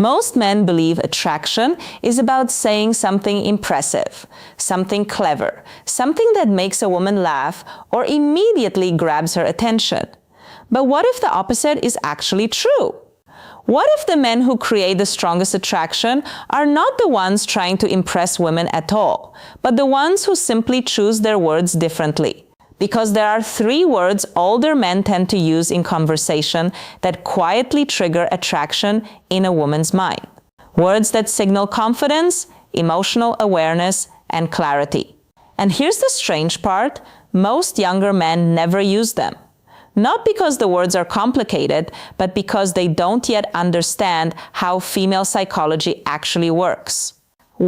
Most men believe attraction is about saying something impressive, something clever, something that makes a woman laugh or immediately grabs her attention. But what if the opposite is actually true? What if the men who create the strongest attraction are not the ones trying to impress women at all, but the ones who simply choose their words differently? Because there are 3 words older men tend to use in conversation that quietly trigger attraction in a woman's mind. Words that signal confidence, emotional awareness, and clarity. And here's the strange part: most younger men never use them. Not because the words are complicated, but because they don't yet understand how female psychology actually works.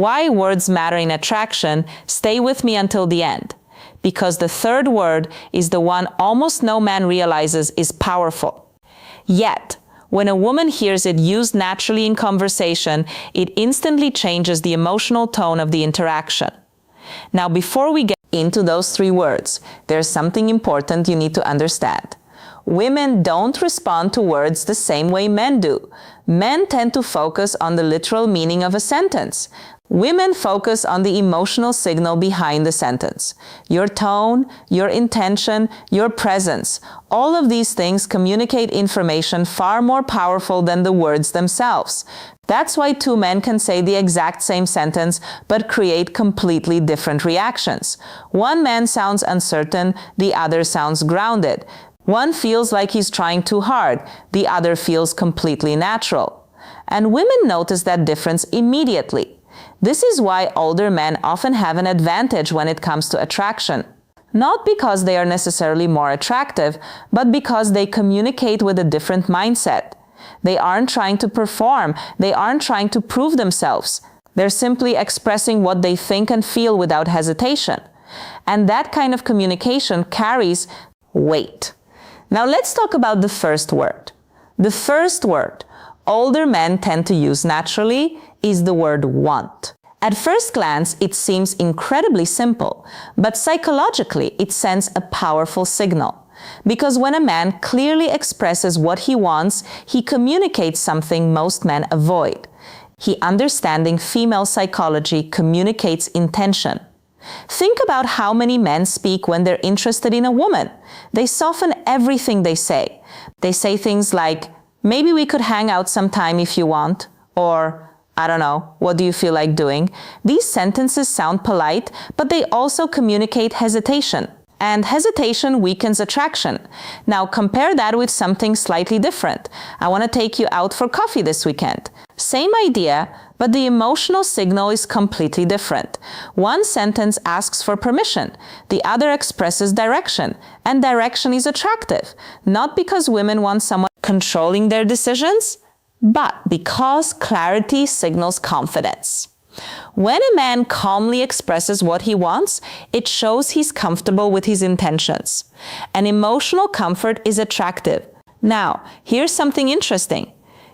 Why words matter in attraction? Stay with me until the end. Because the 3rd word is the one almost no man realizes is powerful. Yet, when a woman hears it used naturally in conversation, it instantly changes the emotional tone of the interaction. Now, before we get into those 3 words, there's something important you need to understand. Women don't respond to words the same way men do. Men tend to focus on the literal meaning of a sentence. Women focus on the emotional signal behind the sentence. Your tone, your intention, your presence. All of these things communicate information far more powerful than the words themselves. That's why 2 men can say the exact same sentence but create completely different reactions. One man sounds uncertain, the other sounds grounded. One feels like he's trying too hard, the other feels completely natural. And women notice that difference immediately. This is why older men often have an advantage when it comes to attraction. Not because they are necessarily more attractive, but because they communicate with a different mindset. They aren't trying to perform, they aren't trying to prove themselves. They're simply expressing what they think and feel without hesitation. And that kind of communication carries weight. Now let's talk about the 1st word. The 1st word older men tend to use naturally is the word want. At first glance, it seems incredibly simple, but psychologically, it sends a powerful signal. Because when a man clearly expresses what he wants, he communicates something most men avoid. He, understanding female psychology, communicates intention. Think about how many men speak when they're interested in a woman. They soften everything they say. They say things like, maybe we could hang out sometime if you want, or I don't know, what do you feel like doing? These sentences sound polite, but they also communicate hesitation. And hesitation weakens attraction. Now compare that with something slightly different. I want to take you out for coffee this weekend. Same idea, but the emotional signal is completely different. One sentence asks for permission, the other expresses direction, and direction is attractive, not because women want someone controlling their decisions, but because clarity signals confidence. When a man calmly expresses what he wants, it shows he's comfortable with his intentions. And emotional comfort is attractive. Now, here's something interesting.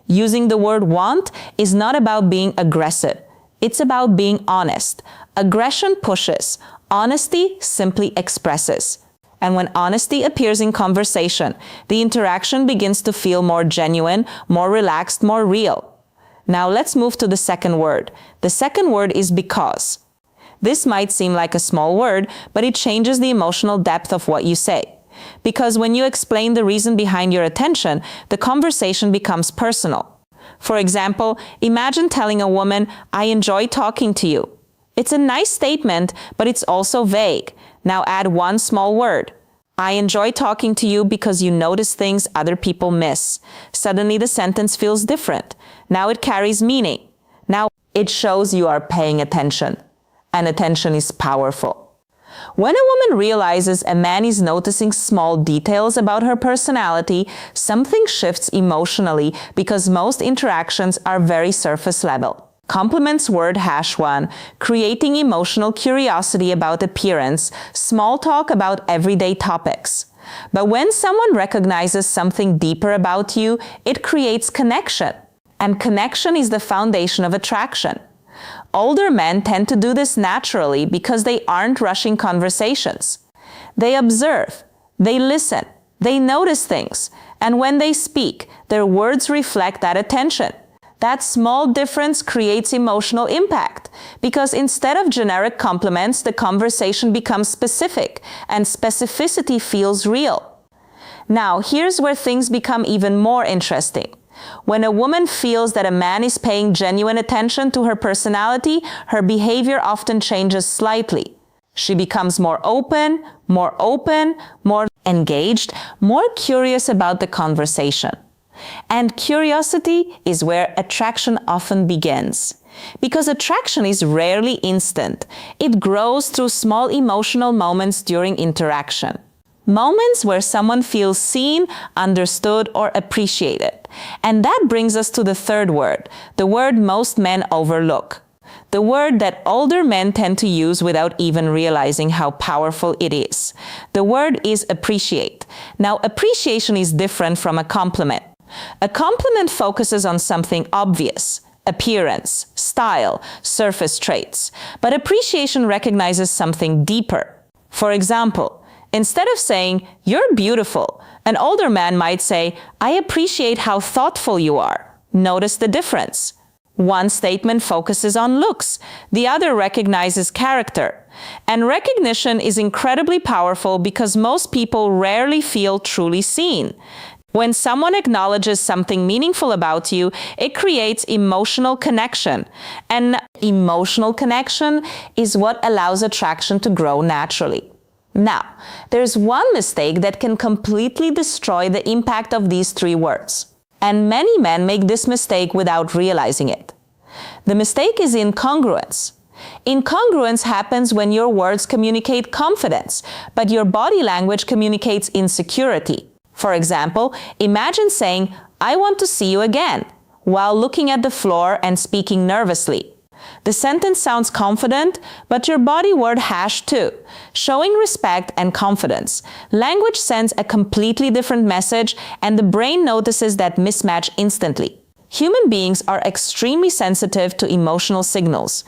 Using the word want is not about being aggressive. It's about being honest. Aggression pushes. Honesty simply expresses. And when honesty appears in conversation, the interaction begins to feel more genuine, more relaxed, more real. Now let's move to the 2nd word. The 2nd word is because. This might seem like a small word, but it changes the emotional depth of what you say. Because when you explain the reason behind your attention, the conversation becomes personal. For example, imagine telling a woman, I enjoy talking to you. It's a nice statement, but it's also vague. Now add one small word. I enjoy talking to you because you notice things other people miss. Suddenly the sentence feels different. Now it carries meaning. Now it shows you are paying attention. And attention is powerful. When a woman realizes a man is noticing small details about her personality, something shifts emotionally because most interactions are very surface level. Compliments word #1, creating emotional curiosity about appearance, small talk about everyday topics. But when someone recognizes something deeper about you, it creates connection. And connection is the foundation of attraction. Older men tend to do this naturally because they aren't rushing conversations. They observe, they listen, they notice things, and when they speak, their words reflect that attention. That small difference creates emotional impact because instead of generic compliments, the conversation becomes specific and specificity feels real. Now, here's where things become even more interesting. When a woman feels that a man is paying genuine attention to her personality, her behavior often changes slightly. She becomes more open, more engaged, more curious about the conversation. And curiosity is where attraction often begins. Because attraction is rarely instant. It grows through small emotional moments during interaction. Moments where someone feels seen, understood, or appreciated. And that brings us to the third word, the word most men overlook. The word that older men tend to use without even realizing how powerful it is. The word is appreciate. Now, appreciation is different from a compliment. A compliment focuses on something obvious, appearance, style, surface traits. But appreciation recognizes something deeper. For example, instead of saying, "You're beautiful," an older man might say, "I appreciate how thoughtful you are." Notice the difference. One statement focuses on looks, the other recognizes character. And recognition is incredibly powerful because most people rarely feel truly seen. When someone acknowledges something meaningful about you, it creates emotional connection. And emotional connection is what allows attraction to grow naturally. Now, there's one mistake that can completely destroy the impact of these three words. And many men make this mistake without realizing it. The mistake is incongruence. Incongruence happens when your words communicate confidence, but your body language communicates insecurity. For example, imagine saying, "I want to see you again," while looking at the floor and speaking nervously. The sentence sounds confident, but your body word hashed too, showing respect and confidence. Language sends a completely different message, and the brain notices that mismatch instantly. Human beings are extremely sensitive to emotional signals.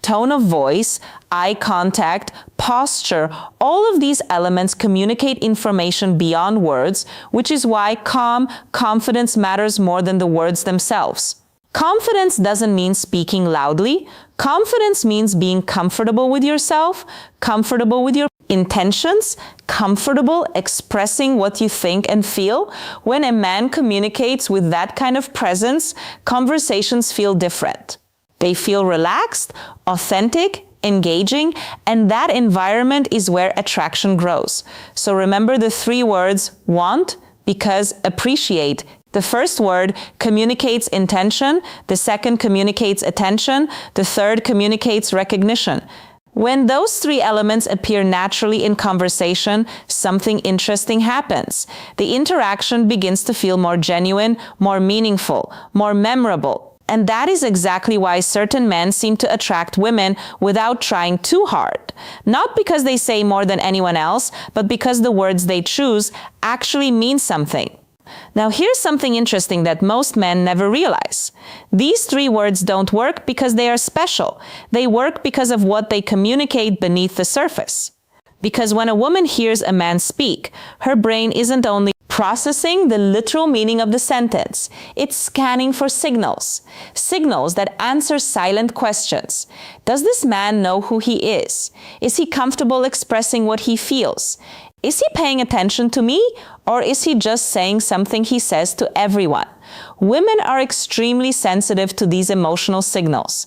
Tone of voice, eye contact, posture, all of these elements communicate information beyond words, which is why calm, confidence matters more than the words themselves. Confidence doesn't mean speaking loudly. Confidence means being comfortable with yourself, comfortable with your intentions, comfortable expressing what you think and feel. When a man communicates with that kind of presence, conversations feel different. They feel relaxed, authentic, engaging, and that environment is where attraction grows. So remember the three words: want, because, appreciate. The first word communicates intention, the second communicates attention, the third communicates recognition. When those three elements appear naturally in conversation, something interesting happens. The interaction begins to feel more genuine, more meaningful, more memorable. And that is exactly why certain men seem to attract women without trying too hard. Not because they say more than anyone else, but because the words they choose actually mean something. Now, here's something interesting that most men never realize. These three words don't work because they are special. They work because of what they communicate beneath the surface. Because when a woman hears a man speak, her brain isn't only processing the literal meaning of the sentence, it's scanning for signals. Signals that answer silent questions. Does this man know who he is? Is he comfortable expressing what he feels? Is he paying attention to me, or is he just saying something he says to everyone? Women are extremely sensitive to these emotional signals.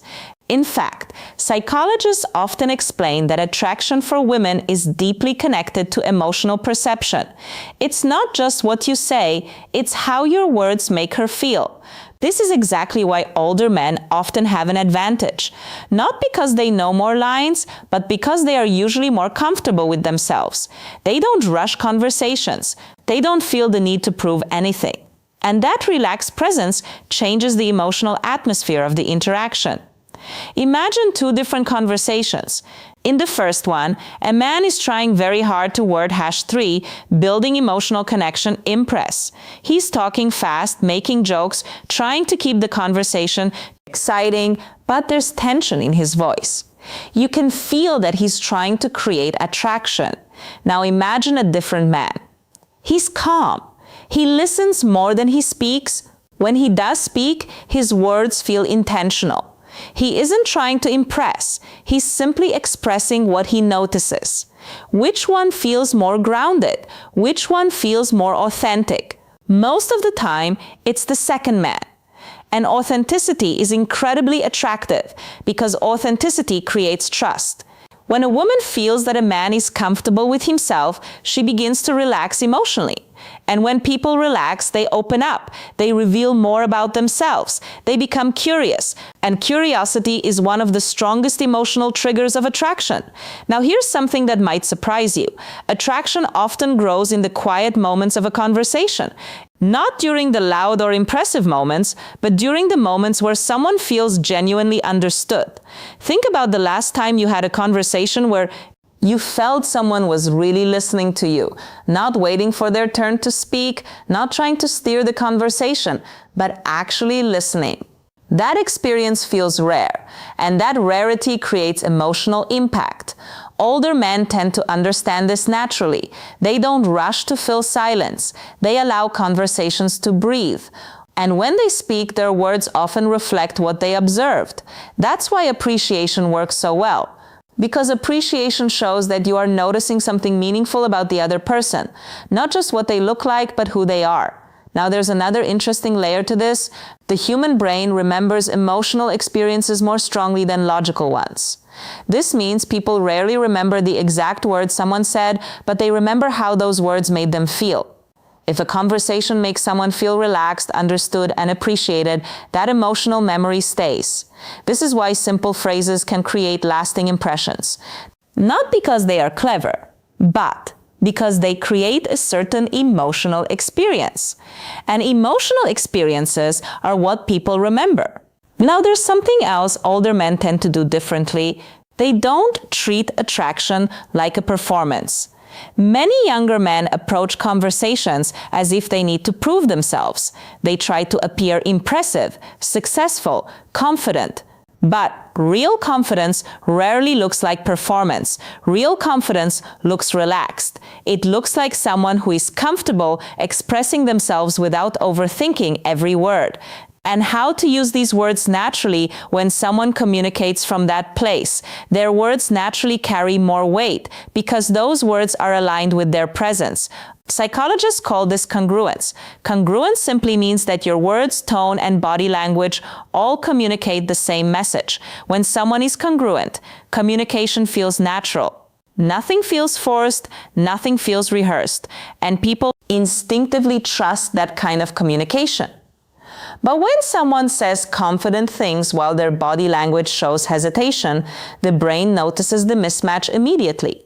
In fact, psychologists often explain that attraction for women is deeply connected to emotional perception. It's not just what you say, it's how your words make her feel. This is exactly why older men often have an advantage. Not because they know more lines, but because they are usually more comfortable with themselves. They don't rush conversations. They don't feel the need to prove anything. And that relaxed presence changes the emotional atmosphere of the interaction. Imagine two different conversations. In the first one, a man is trying very hard to word #3, building emotional connection, impress. He's talking fast, making jokes, trying to keep the conversation exciting, but there's tension in his voice. You can feel that he's trying to create attraction. Now imagine a different man. He's calm. He listens more than he speaks, When he does speak, his words feel intentional. He isn't trying to impress, he's simply expressing what he notices. Which one feels more grounded? Which one feels more authentic? Most of the time, it's the second man. And authenticity is incredibly attractive because authenticity creates trust. When a woman feels that a man is comfortable with himself, she begins to relax emotionally. And when people relax, they open up. They reveal more about themselves. They become curious. And curiosity is one of the strongest emotional triggers of attraction. Now, here's something that might surprise you. Attraction often grows in the quiet moments of a conversation. Not during the loud or impressive moments, but during the moments where someone feels genuinely understood. Think about the last time you had a conversation where you felt someone was really listening to you, not waiting for their turn to speak, not trying to steer the conversation, but actually listening. That experience feels rare, and that rarity creates emotional impact. Older men tend to understand this naturally. They don't rush to fill silence. They allow conversations to breathe. And when they speak, their words often reflect what they observed. That's why appreciation works so well. Because appreciation shows that you are noticing something meaningful about the other person, not just what they look like, but who they are. Now, there's another interesting layer to this. The human brain remembers emotional experiences more strongly than logical ones. This means people rarely remember the exact words someone said, but they remember how those words made them feel. If a conversation makes someone feel relaxed, understood, and appreciated, that emotional memory stays. This is why simple phrases can create lasting impressions. Not because they are clever, but because they create a certain emotional experience. And emotional experiences are what people remember. Now, there's something else older men tend to do differently. They don't treat attraction like a performance. Many younger men approach conversations as if they need to prove themselves. They try to appear impressive, successful, confident. But real confidence rarely looks like performance. Real confidence looks relaxed. It looks like someone who is comfortable expressing themselves without overthinking every word. And how to use these words naturally when someone communicates from that place. Their words naturally carry more weight because those words are aligned with their presence. Psychologists call this congruence. Congruence simply means that your words, tone, and body language all communicate the same message. When someone is congruent, communication feels natural. Nothing feels forced, nothing feels rehearsed, and people instinctively trust that kind of communication. But when someone says confident things while their body language shows hesitation, the brain notices the mismatch immediately.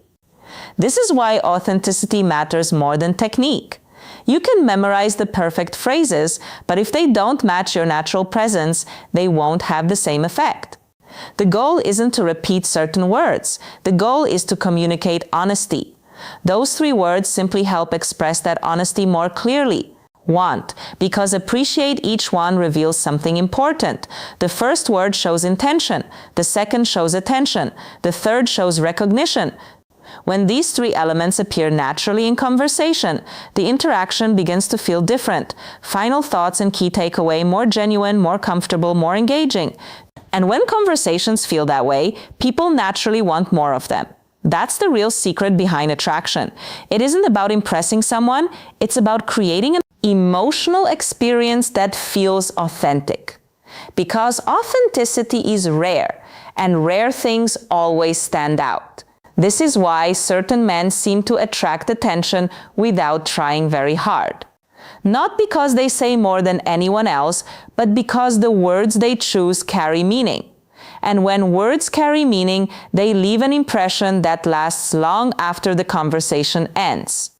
This is why authenticity matters more than technique. You can memorize the perfect phrases, but if they don't match your natural presence, they won't have the same effect. The goal isn't to repeat certain words. The goal is to communicate honesty. Those 3 words simply help express that honesty more clearly. Want, because appreciate each one reveals something important. The first word shows intention. The second shows attention. The third shows recognition. When these 3 elements appear naturally in conversation, the interaction begins to feel different. Final thoughts and key takeaway more genuine, more comfortable, more engaging. And when conversations feel that way, people naturally want more of them. That's the real secret behind attraction. It isn't about impressing someone, it's about creating an emotional experience that feels authentic. Because authenticity is rare, and rare things always stand out. This is why certain men seem to attract attention without trying very hard. Not because they say more than anyone else, but because the words they choose carry meaning. And when words carry meaning, they leave an impression that lasts long after the conversation ends.